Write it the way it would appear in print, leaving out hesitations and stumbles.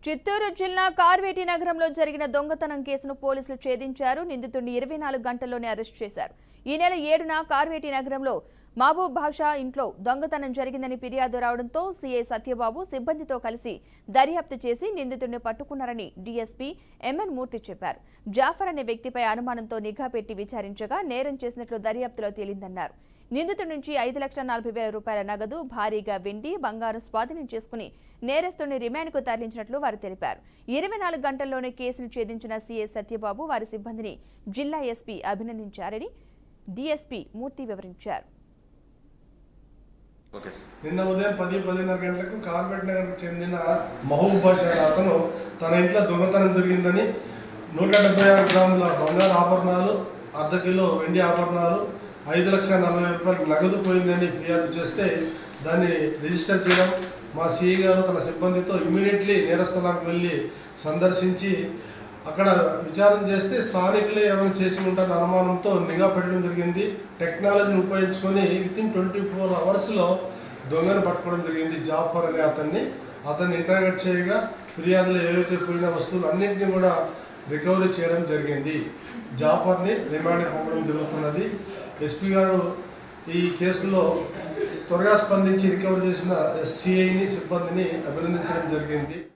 చిత్తూరు జిల్లా కార్వేటి నగరంలో జరిగిన దొంగతనం కేసును పోలీసులు ఛేదించారు. నిందితుడిని 24 గంటల్లోనే అరెస్ట్ చేశారు. ఈ నెల 7న కార్వేటి నగరంలో మహబూబ్ బాషా ఇంట్లో దొంగతనం జరిగిందని ఫిర్యాదు రావడంతో సీఐ సత్యబాబు సిబ్బందితో కలిసి దర్యాప్తు చేసి నిందితుడిని పట్టుకున్నారని డీఎస్పీ ఎంఎన్ మూర్తి చెప్పారు. జాఫర్ అనే వ్యక్తిపై అనుమానంతో నిఘా పెట్టి విచారించగా నేరం చేసినట్లు దర్యాప్తులో తేలిందన్నారు. నిందితుడి నుంచి 5,40,000 రూపాయల నగదు, భారీగా వెండి, బంగారం స్వాధీనం చేసుకుని నేరస్తుడిని రిమాండ్కు తరలించినట్లు వారు తెలిపారు. 24 గంటల్లోనే కేసును ఛేదించిన సీఐ సత్యబాబు వారి సిబ్బందిని జిల్లా ఎస్పీ అభినందించారని డీఎస్పీ మూర్తి వివరించారు. నిన్న ఉదయం 10-10:30 గంటలకు కార్బెట్ నగర్కు చెందిన మహబూబ్ బాషా అతను తన ఇంట్లో దొంగతనం జరిగిందని 176 గ్రాముల బంగారు ఆభరణాలు, ½ కిలో వెండి ఆభరణాలు, 5,40,000 రూపాయలు నగదు పోయిందని ఫిర్యాదు చేస్తే దాన్ని రిజిస్టర్ చేయడం, మా సిఐ గారు తన సిబ్బందితో ఇమ్మీడియట్లీ నేరస్థలానికి వెళ్ళి సందర్శించి అక్కడ విచారణ చేస్తే స్థానికులే ఏమైనా చేసి ఉంటారన్న అనుమానంతో నిఘా పెట్టడం జరిగింది. టెక్నాలజీని ఉపయోగించుకొని వితిన్ 24 అవర్స్లో దొంగను పట్టుకోవడం జరిగింది. జాఫర్ అనే అతన్ని ఇంటరాగేట్ చేయగా ఫిర్యాదులో ఏవైతే పోయిన వస్తువులు అన్నింటినీ కూడా రికవరీ చేయడం జరిగింది. జాఫర్ని రిమాండ్కి పంపడం జరుగుతున్నది. ఎస్పీ గారు ఈ కేసులో త్వరగా స్పందించి రికవరీ చేసిన సిఐని సిబ్బందిని అభినందించడం జరిగింది.